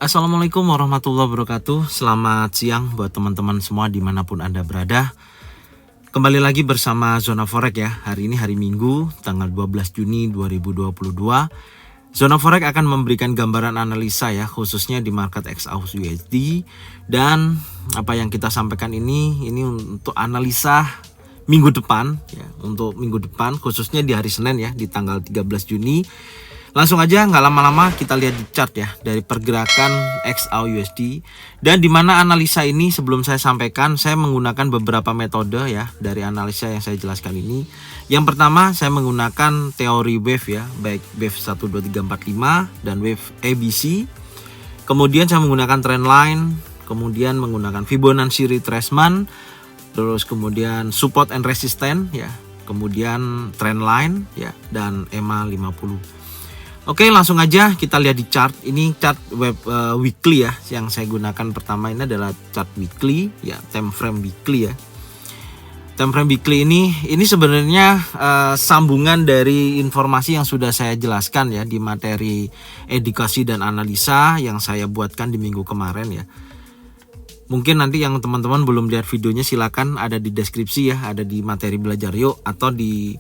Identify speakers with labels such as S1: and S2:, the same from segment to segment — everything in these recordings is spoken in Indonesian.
S1: Assalamualaikum warahmatullahi wabarakatuh. Selamat siang buat teman-teman semua dimanapun Anda berada. Kembali lagi bersama Zona Forex ya. Hari ini hari Minggu tanggal 12 Juni 2022. Zona Forex akan memberikan gambaran analisa ya, khususnya di market XAUUSD. Dan apa yang kita sampaikan ini untuk analisa minggu depan ya, untuk minggu depan khususnya di hari Senin ya, di tanggal 13 Juni. Langsung aja nggak lama-lama kita lihat di chart ya dari pergerakan XAUUSD. Dan di mana analisa ini sebelum saya sampaikan, saya menggunakan beberapa metode ya dari analisa yang saya jelaskan ini. Yang pertama saya menggunakan teori wave ya, baik wave 1 2 3 4 5 dan wave ABC. Kemudian saya menggunakan trend line, kemudian menggunakan Fibonacci retracement, terus kemudian support and resistance ya, kemudian trend line ya, dan EMA 50. Oke, langsung aja kita lihat di chart. Ini chart web weekly ya, yang saya gunakan pertama ini adalah chart weekly ya, time frame weekly ya. Time frame weekly ini sebenarnya sambungan dari informasi yang sudah saya jelaskan ya di materi edukasi dan analisa yang saya buatkan di minggu kemarin ya. Mungkin nanti yang teman-teman belum lihat videonya silakan ada di deskripsi ya, ada di materi belajar yuk, atau di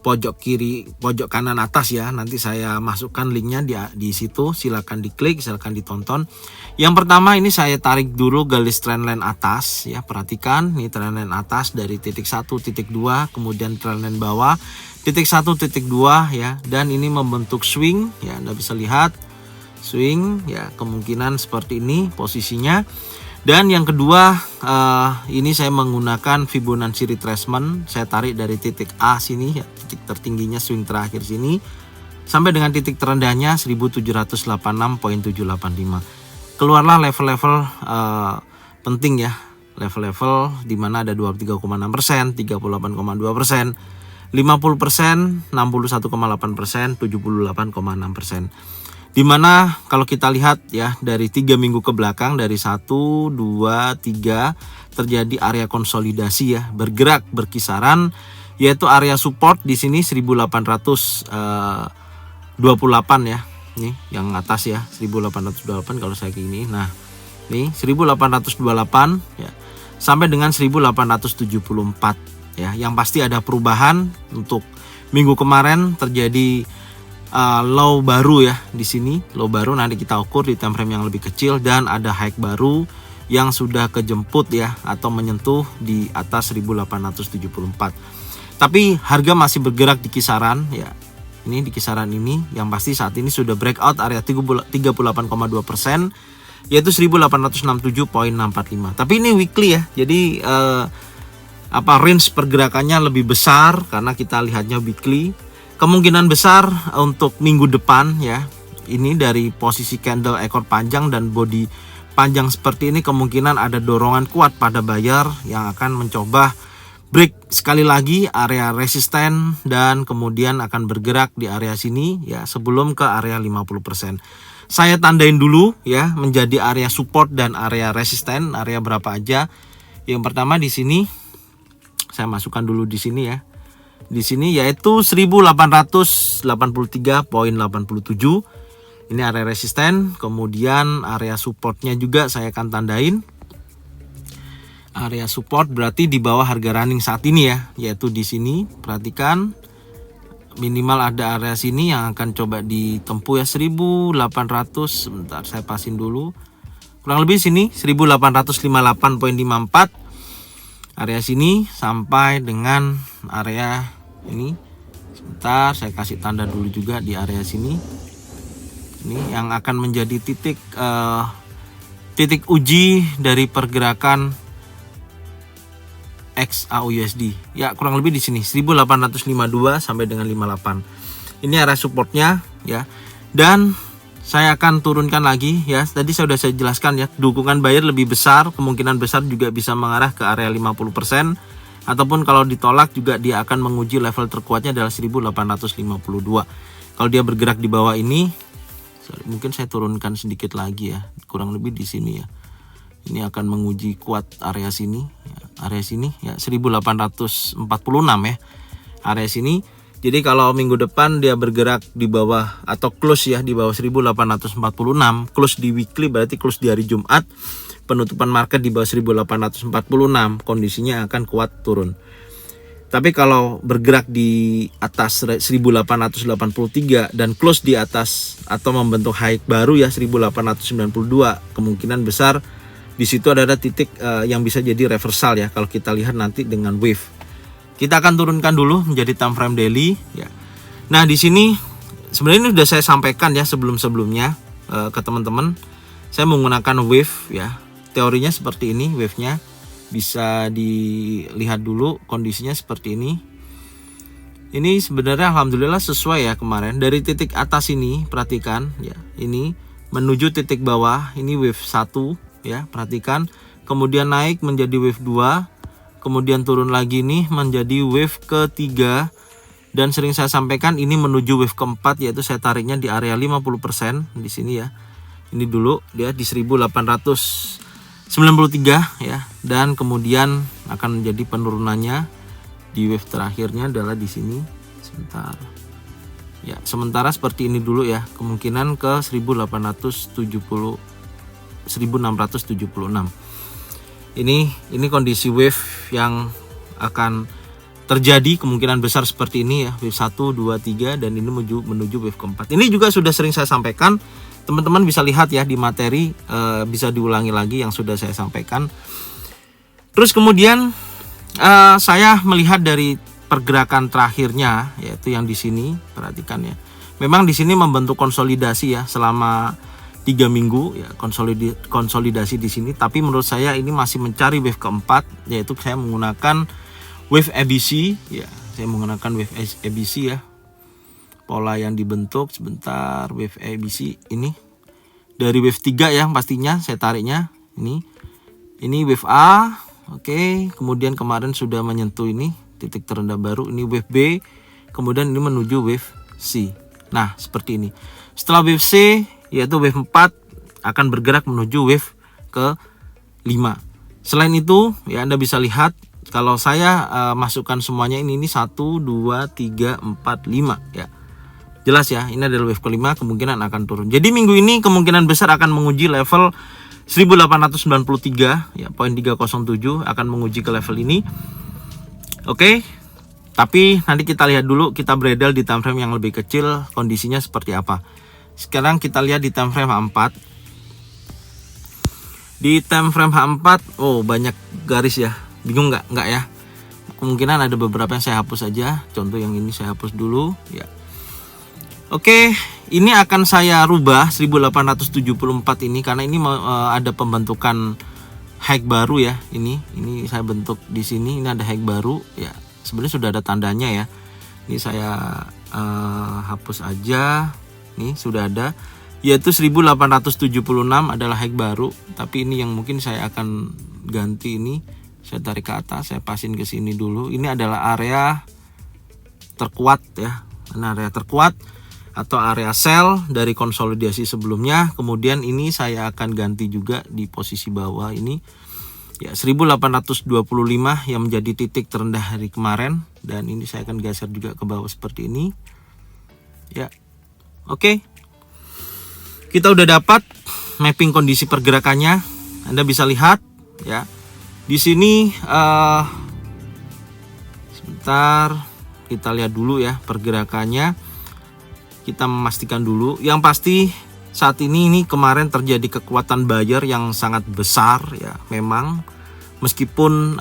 S1: pojok kiri, pojok kanan atas ya. Nanti saya masukkan linknya di situ, silakan diklik, silakan ditonton. Yang pertama ini saya tarik dulu garis trendline atas ya. Perhatikan ini trendline atas dari titik 1, titik 2, kemudian trendline bawah titik 1, titik 2 ya. Dan ini membentuk swing ya, Anda bisa lihat swing ya, kemungkinan seperti ini posisinya. Dan yang kedua ini saya menggunakan Fibonacci retracement. Saya tarik dari titik A sini ya, titik tertingginya swing terakhir sini sampai dengan titik terendahnya 1786.785. Keluarlah level-level penting ya, level-level di mana ada 23,6%, 38,2%, 50%, 61,8%, 78,6%. Dimana kalau kita lihat ya dari 3 minggu ke belakang, dari 1, 2, 3 terjadi area konsolidasi ya, bergerak berkisaran, yaitu area support di sini 1828 ya. Nih yang atas ya, 1828 kalau saya gini. Nah, nih 1828 ya sampai dengan 1874 ya. Yang pasti ada perubahan. Untuk minggu kemarin terjadi low baru ya di sini, low baru nanti kita ukur di time frame yang lebih kecil, dan ada high baru yang sudah kejemput ya atau menyentuh di atas 1874. Tapi harga masih bergerak di kisaran ya. Ini di kisaran ini yang pasti saat ini sudah breakout area 38,2%, yaitu 1867.645. Tapi ini weekly ya. Jadi range pergerakannya lebih besar karena kita lihatnya weekly. Kemungkinan besar untuk minggu depan ya, ini dari posisi candle ekor panjang dan body panjang seperti ini, kemungkinan ada dorongan kuat pada buyer yang akan mencoba break sekali lagi area resisten dan kemudian akan bergerak di area sini ya sebelum ke area 50%. Saya tandain dulu ya menjadi area support dan area resisten, area berapa aja. Yang pertama di sini saya masukkan dulu di sini ya. Di sini yaitu 1883.87. Ini area resisten, kemudian area supportnya juga saya akan tandain. Area support berarti di bawah harga running saat ini ya, yaitu di sini. Perhatikan minimal ada area sini yang akan coba ditempuh ya, 1800. Sebentar saya pasin dulu. Kurang lebih sini 1858.54. Area sini sampai dengan area ini. Sebentar saya kasih tanda dulu juga di area sini. Ini yang akan menjadi titik uji dari pergerakan XAUUSD. Ya kurang lebih di sini 1852 sampai dengan 58. Ini area supportnya ya. Dan saya akan turunkan lagi ya. Tadi sudah saya jelaskan ya, dukungan buyer lebih besar, kemungkinan besar juga bisa mengarah ke area 50%, ataupun kalau ditolak juga dia akan menguji level terkuatnya adalah 1852. Kalau dia bergerak di bawah ini, mungkin saya turunkan sedikit lagi ya, kurang lebih di sini ya. Ini akan menguji kuat area sini ya, area sini ya 1846 ya. Area sini Jadi kalau minggu depan dia bergerak di bawah atau close ya di bawah 1846, close di weekly berarti close di hari Jumat, penutupan market di bawah 1846, kondisinya akan kuat turun. Tapi kalau bergerak di atas 1883 dan close di atas atau membentuk high baru ya 1892, kemungkinan besar di situ ada titik yang bisa jadi reversal ya kalau kita lihat nanti dengan wave. Kita akan turunkan dulu menjadi time frame daily ya. Nah, di sini sebenarnya ini sudah saya sampaikan ya sebelum-sebelumnya ke teman-teman. Saya menggunakan wave ya. Teorinya seperti ini, wave-nya bisa dilihat dulu kondisinya seperti ini. Ini sebenarnya alhamdulillah sesuai ya kemarin. Dari titik atas ini perhatikan ya. Ini menuju titik bawah, ini wave 1 ya, perhatikan. Kemudian naik menjadi wave 2. Kemudian turun lagi nih menjadi wave ketiga, dan sering saya sampaikan ini menuju wave keempat, yaitu saya tariknya di area 50% di sini ya. Ini dulu dia di 1893 ya, dan kemudian akan menjadi penurunannya di wave terakhirnya adalah di sini. Sebentar. Ya, sementara seperti ini dulu ya, kemungkinan ke 1676. Ini kondisi wave yang akan terjadi kemungkinan besar seperti ini ya, wave 1, 2, 3 dan ini menuju wave keempat. Ini juga sudah sering saya sampaikan, teman-teman bisa lihat ya di materi, bisa diulangi lagi yang sudah saya sampaikan. Terus kemudian saya melihat dari pergerakan terakhirnya, yaitu yang di sini, perhatikan ya. Memang di sini membentuk konsolidasi ya selama 3 minggu ya, konsolidasi di sini, tapi menurut saya ini masih mencari wave keempat, yaitu saya menggunakan wave ABC ya. Saya menggunakan wave ABC ya. Pola yang dibentuk sebentar, wave ABC ini dari wave 3 ya pastinya saya tariknya. Ini wave A. Oke, kemudian kemarin sudah menyentuh ini titik terendah baru, ini wave B. Kemudian ini menuju wave C. Nah, seperti ini. Setelah wave C yaitu wave 4 akan bergerak menuju wave ke 5. Selain itu ya Anda bisa lihat kalau saya masukkan semuanya ini 1, 2, 3, 4, 5 ya. Jelas ya, ini adalah wave kelima, kemungkinan akan turun. Jadi minggu ini kemungkinan besar akan menguji level 1893 ya, poin 307 akan menguji ke level ini. Oke. Tapi nanti kita lihat dulu, kita beredar di time frame yang lebih kecil kondisinya seperti apa. Sekarang kita lihat di time frame H4. Di time frame H4, oh banyak garis ya. Bingung nggak? Nggak ya. Kemungkinan ada beberapa yang saya hapus aja. Contoh yang ini saya hapus dulu ya. Oke, ini akan saya rubah 1874 ini karena ini ada pembentukan high baru ya. Ini saya bentuk di sini, ini ada high baru ya. Sebenarnya sudah ada tandanya ya. Ini saya hapus aja. Nih sudah ada, yaitu 1876 adalah high baru, tapi ini yang mungkin saya akan ganti ini. Saya tarik ke atas, saya pasin ke sini dulu. Ini adalah area terkuat ya. Ini area terkuat atau area sell dari konsolidasi sebelumnya. Kemudian ini saya akan ganti juga di posisi bawah ini. Ya, 1825 yang menjadi titik terendah hari kemarin, dan ini saya akan geser juga ke bawah seperti ini. Ya. Oke, kita udah dapat mapping kondisi pergerakannya. Anda bisa lihat ya di sini. Sebentar, kita lihat dulu ya pergerakannya. Kita memastikan dulu. Yang pasti saat ini kemarin terjadi kekuatan buyer yang sangat besar ya. Memang meskipun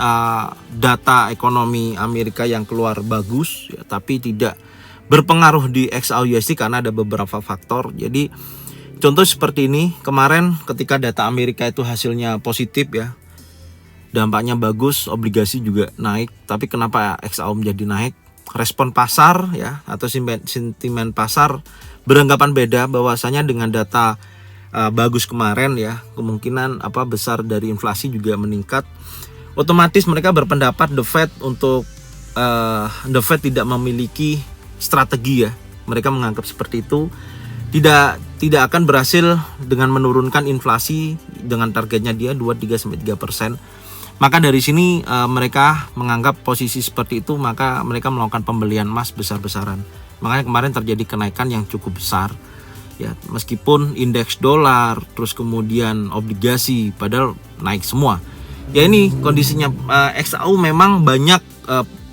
S1: data ekonomi Amerika yang keluar bagus ya, tapi tidak berpengaruh di XAUUSD karena ada beberapa faktor. Jadi contoh seperti ini, kemarin ketika data Amerika itu hasilnya positif ya, dampaknya bagus, obligasi juga naik. Tapi kenapa XAU menjadi naik? Respon pasar ya atau sentimen pasar beranggapan beda, bahwasanya dengan data bagus kemarin ya, kemungkinan besar dari inflasi juga meningkat. Otomatis mereka berpendapat the Fed tidak memiliki strategi ya. Mereka menganggap seperti itu, tidak akan berhasil dengan menurunkan inflasi dengan targetnya dia 2-3% Maka dari sini mereka menganggap posisi seperti itu, maka mereka melakukan pembelian emas besar-besaran. Makanya kemarin terjadi kenaikan yang cukup besar ya, meskipun indeks dolar terus kemudian obligasi padahal naik semua. Ya ini kondisinya, XAU memang banyak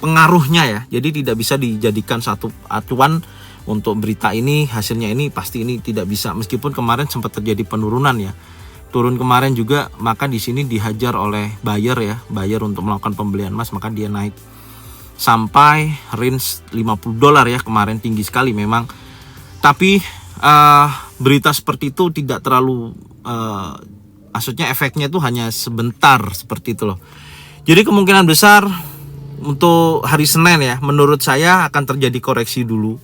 S1: pengaruhnya ya. Jadi tidak bisa dijadikan satu acuan untuk berita ini hasilnya ini pasti ini, tidak bisa. Meskipun kemarin sempat terjadi penurunan ya. Turun kemarin juga, maka di sini dihajar oleh buyer ya, buyer untuk melakukan pembelian emas, maka dia naik sampai range $50 ya kemarin, tinggi sekali memang. Tapi berita seperti itu tidak terlalu maksudnya efeknya itu hanya sebentar seperti itu loh. Jadi kemungkinan besar untuk hari Senin ya, menurut saya akan terjadi koreksi dulu.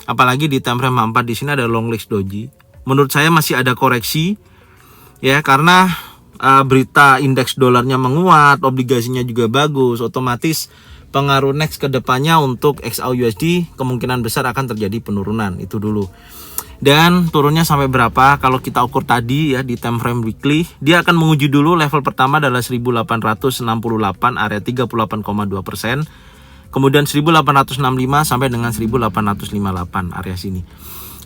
S1: Apalagi di time frame 4 di sini ada long legs doji. Menurut saya masih ada koreksi ya, karena berita indeks dolarnya menguat, obligasinya juga bagus, otomatis pengaruh next ke depannya untuk XAU/USD kemungkinan besar akan terjadi penurunan itu dulu. Dan turunnya sampai berapa? Kalau kita ukur tadi ya di time frame weekly, dia akan menguji dulu level pertama adalah 1868 area 38,2%. Kemudian 1865 sampai dengan 1858 area sini.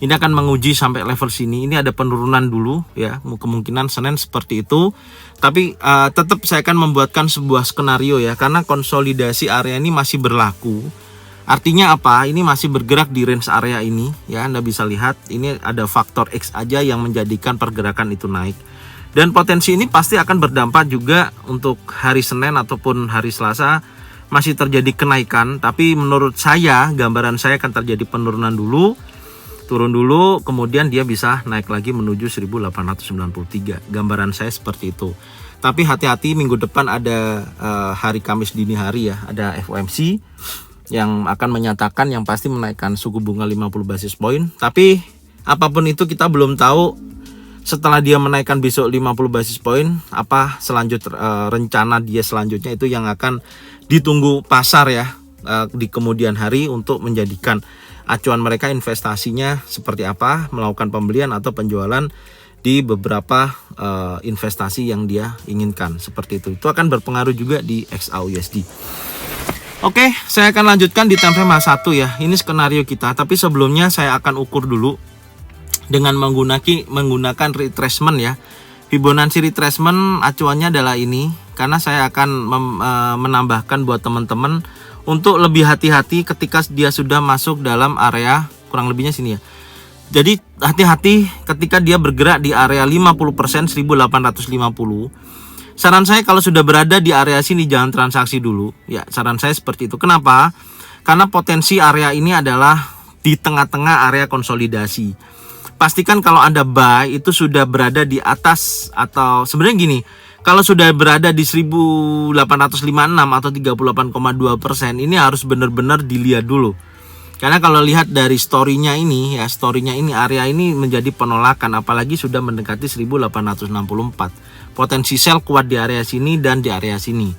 S1: Ini akan menguji sampai level sini. Ini ada penurunan dulu ya, kemungkinan Senin seperti itu. Tapi tetap saya akan membuatkan sebuah skenario ya, karena konsolidasi area ini masih berlaku. Artinya apa? Ini masih bergerak di range area ini ya. Anda bisa lihat ini ada faktor X aja yang menjadikan pergerakan itu naik. Dan potensi ini pasti akan berdampak juga untuk hari Senin ataupun hari Selasa masih terjadi kenaikan. Tapi menurut saya, gambaran saya akan terjadi penurunan dulu, turun dulu, kemudian dia bisa naik lagi menuju 1893. Gambaran saya seperti itu. Tapi hati-hati, minggu depan ada hari Kamis dini hari ya, ada FOMC yang akan menyatakan yang pasti menaikkan suku bunga 50 basis point. Tapi apapun itu kita belum tahu setelah dia menaikkan besok 50 basis point, apa rencana dia selanjutnya, itu yang akan ditunggu pasar ya di kemudian hari untuk menjadikan acuan mereka investasinya seperti apa, melakukan pembelian atau penjualan di beberapa investasi yang dia inginkan seperti itu. Itu akan berpengaruh juga di XAU/USD. Oke, saya akan lanjutkan di time frame 1 ya. Ini skenario kita, tapi sebelumnya saya akan ukur dulu dengan menggunakan retracement ya. Fibonacci retracement acuannya adalah ini, karena saya akan menambahkan buat teman-teman untuk lebih hati-hati ketika dia sudah masuk dalam area kurang lebihnya sini ya. Jadi hati-hati ketika dia bergerak di area 50% 1850. Saran saya kalau sudah berada di area sini jangan transaksi dulu ya, saran saya seperti itu. Kenapa? Karena potensi area ini adalah di tengah-tengah area konsolidasi. Pastikan kalau Anda buy itu sudah berada di atas, atau sebenarnya gini, kalau sudah berada di 1856 atau 38,2%, ini harus benar-benar dilihat dulu. Karena kalau lihat dari story-nya ini ya, story-nya ini area ini menjadi penolakan, apalagi sudah mendekati 1864. Potensi sell kuat di area sini dan di area sini.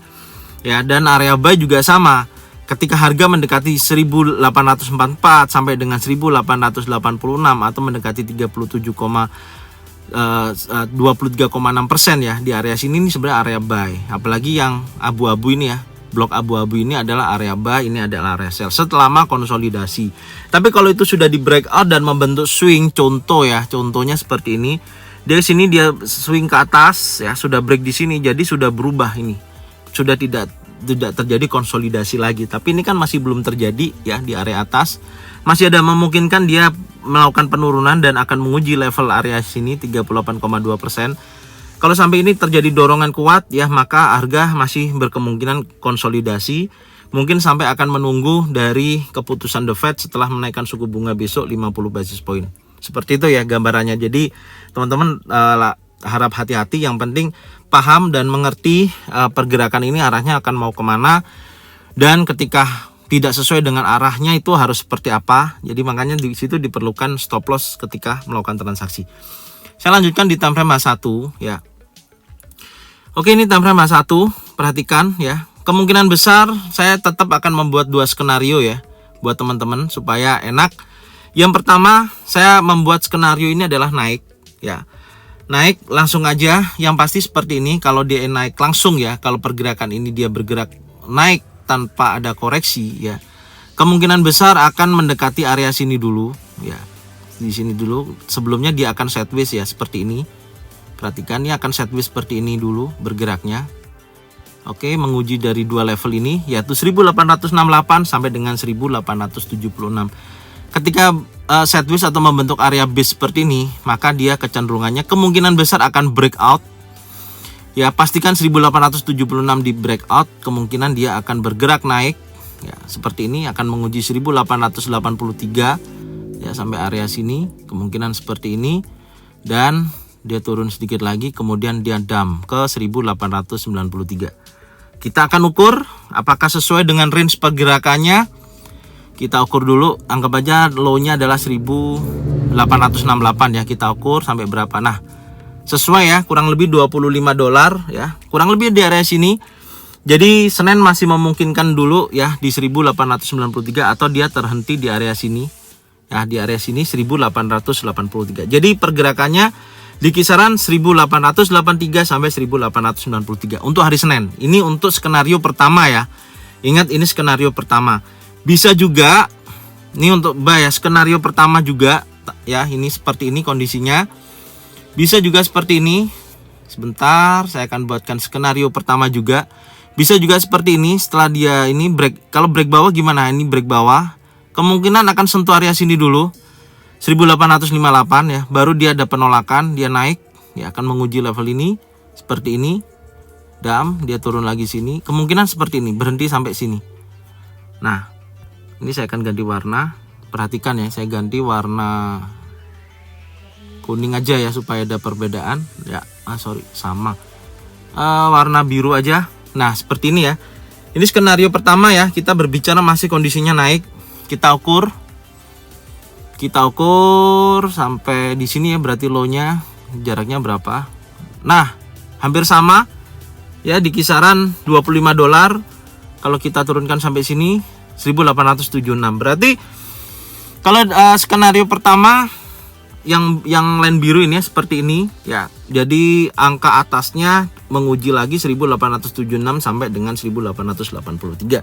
S1: Ya, dan area buy juga sama. Ketika harga mendekati 1844 sampai dengan 1886 atau mendekati 23,6% ya, di area sini ini sebenarnya area buy. Apalagi yang abu-abu ini ya, blok abu-abu ini adalah area buy, ini adalah area sell selama konsolidasi. Tapi kalau itu sudah di breakout dan membentuk swing, contoh ya, contohnya seperti ini. Dari sini dia swing ke atas ya, sudah break di sini, jadi sudah berubah ini. Sudah tidak terjadi konsolidasi lagi. Tapi ini kan masih belum terjadi ya di area atas. Masih ada memungkinkan dia melakukan penurunan dan akan menguji level area sini 38,2%. Kalau sampai ini terjadi dorongan kuat ya, maka harga masih berkemungkinan konsolidasi. Mungkin sampai akan menunggu dari keputusan The Fed setelah menaikkan suku bunga besok 50 basis point. Seperti itu ya gambarannya. Jadi teman-teman harap hati-hati. Yang penting paham dan mengerti pergerakan ini arahnya akan mau kemana. Dan ketika tidak sesuai dengan arahnya itu harus seperti apa. Jadi makanya di situ diperlukan stop loss ketika melakukan transaksi. Saya lanjutkan di time frame 1 ya. Oke, ini time frame 1. Perhatikan ya. Kemungkinan besar saya tetap akan membuat 2 skenario ya buat teman-teman supaya enak. Yang pertama, saya membuat skenario ini adalah naik ya. naik langsung aja, yang pasti seperti ini. Kalau dia naik langsung ya, kalau pergerakan ini dia bergerak naik tanpa ada koreksi ya, kemungkinan besar akan mendekati area sini dulu ya, di sini dulu. Sebelumnya dia akan sideways ya, seperti ini. Perhatikan, ini akan sideways seperti ini dulu bergeraknya. Oke, menguji dari dua level ini, yaitu 1868 sampai dengan 1876. Ketika sideways atau membentuk area base seperti ini, maka dia kecenderungannya kemungkinan besar akan breakout. Ya, pastikan 1876 di breakout, kemungkinan dia akan bergerak naik. Ya, seperti ini akan menguji 1883 ya sampai area sini, kemungkinan seperti ini, dan dia turun sedikit lagi, kemudian dia dump ke 1893. Kita akan ukur apakah sesuai dengan range pergerakannya. Kita ukur dulu, anggap aja low-nya adalah 1868 ya, kita ukur sampai berapa. Nah, sesuai ya, kurang lebih $25 ya, kurang lebih di area sini. Jadi Senin masih memungkinkan dulu ya di 1893, atau dia terhenti di area sini. Ya, di area sini 1883. Jadi pergerakannya di kisaran 1883 sampai 1893 untuk hari Senin. Ini untuk skenario pertama ya. Ingat, ini skenario pertama. Bisa juga ini untuk buy ya, skenario pertama juga ya, ini seperti ini kondisinya. Bisa juga seperti ini. Sebentar, saya akan buatkan skenario pertama juga. Bisa juga seperti ini setelah dia ini break. Kalau break bawah gimana? Ini break bawah, kemungkinan akan sentuh area sini dulu 1858 ya, baru dia ada penolakan, dia naik ya, akan menguji level ini seperti ini. Dia turun lagi sini, kemungkinan seperti ini, berhenti sampai sini. Nah, ini saya akan ganti warna. Perhatikan ya, saya ganti warna kuning aja ya supaya ada perbedaan ya. Sama warna biru aja. Nah, seperti ini ya. Ini skenario pertama ya, kita berbicara masih kondisinya naik. Kita ukur sampai di sini ya, berarti low-nya jaraknya berapa. Nah, hampir sama ya, di kisaran $25. Kalau kita turunkan sampai sini 1876. Berarti kalau skenario pertama yang line biru ini ya, seperti ini ya. Jadi angka atasnya menguji lagi 1876 sampai dengan 1883.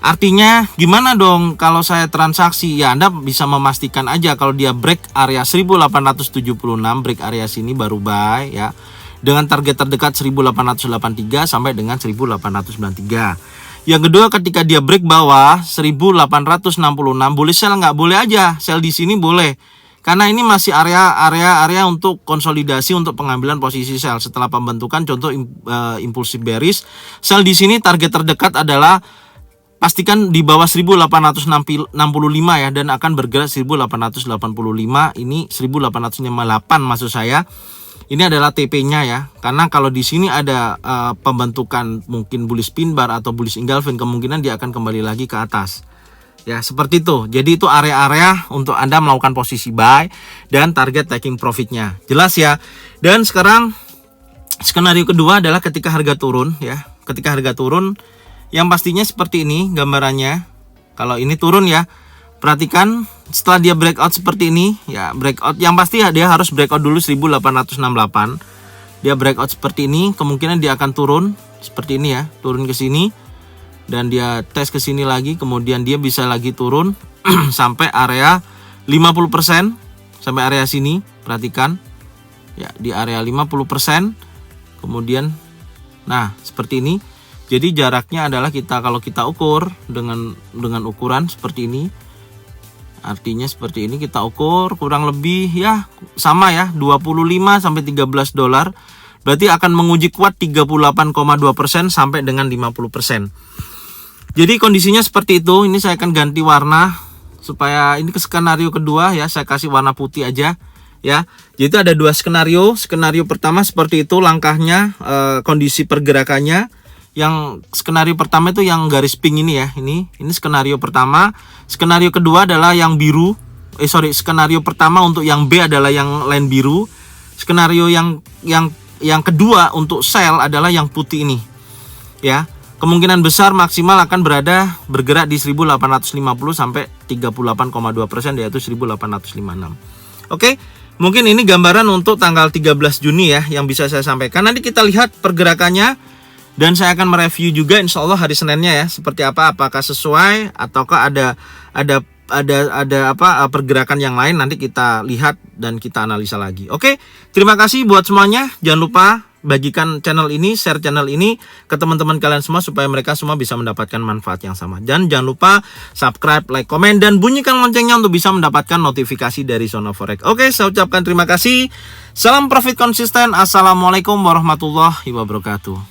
S1: Artinya gimana dong kalau saya transaksi? Ya, Anda bisa memastikan aja kalau dia break area 1876, break area sini baru buy ya. Dengan target terdekat 1883 sampai dengan 1893. Yang kedua, ketika dia break bawah 1866, boleh sell nggak? Boleh aja, sell di sini boleh. Karena ini masih area untuk konsolidasi, untuk pengambilan posisi sell setelah pembentukan contoh impulsif bearish. Sell di sini target terdekat adalah pastikan di bawah 1865 ya, dan akan bergerak 1885. Ini 1858 maksud saya. Ini adalah TP-nya ya. Karena kalau di sini ada pembentukan mungkin bullish pin bar atau bullish engulfing, kemungkinan dia akan kembali lagi ke atas. Ya, seperti itu. Jadi itu area-area untuk Anda melakukan posisi buy dan target taking profitnya. Jelas ya. Dan sekarang skenario kedua adalah ketika harga turun ya. Ketika harga turun, yang pastinya seperti ini gambarannya. Kalau ini turun ya, perhatikan setelah dia breakout seperti ini ya, breakout yang pasti ya, dia harus breakout dulu 1868. Dia breakout seperti ini, kemungkinan dia akan turun seperti ini ya, turun ke sini dan dia tes ke sini lagi, kemudian dia bisa lagi turun sampai area 50%, sampai area sini. Perhatikan ya, di area 50%. Kemudian nah, seperti ini. Jadi jaraknya adalah kalau kita ukur dengan ukuran seperti ini. Artinya seperti ini kita ukur kurang lebih ya sama ya, 25 sampai $13. Berarti akan menguji kuat 38,2% sampai dengan 50%. Jadi kondisinya seperti itu. Ini saya akan ganti warna supaya ini ke skenario kedua ya, saya kasih warna putih aja ya. Jadi ada dua skenario. Skenario pertama seperti itu langkahnya, kondisi pergerakannya. Yang skenario pertama itu yang garis pink ini ya, ini skenario pertama. Skenario kedua adalah yang biru. Skenario pertama untuk yang B adalah yang line biru. Skenario yang kedua untuk sell adalah yang putih ini. Ya, kemungkinan besar maksimal akan bergerak di 1850 sampai 38,2%, yaitu 1856. Oke. mungkin ini gambaran untuk tanggal 13 Juni ya yang bisa saya sampaikan. Nanti kita lihat pergerakannya dan saya akan mereview juga insya Allah hari Seninnya ya seperti apa, apakah sesuai ataukah ada pergerakan yang lain. Nanti kita lihat dan kita analisa lagi. Oke, terima kasih buat semuanya. Jangan lupa bagikan channel ini, share channel ini ke teman-teman kalian semua supaya mereka semua bisa mendapatkan manfaat yang sama. Dan jangan lupa subscribe, like, komen, dan bunyikan loncengnya untuk bisa mendapatkan notifikasi dari Zona Forex. Oke, saya ucapkan terima kasih. Salam profit konsisten. Assalamualaikum warahmatullahi wabarakatuh.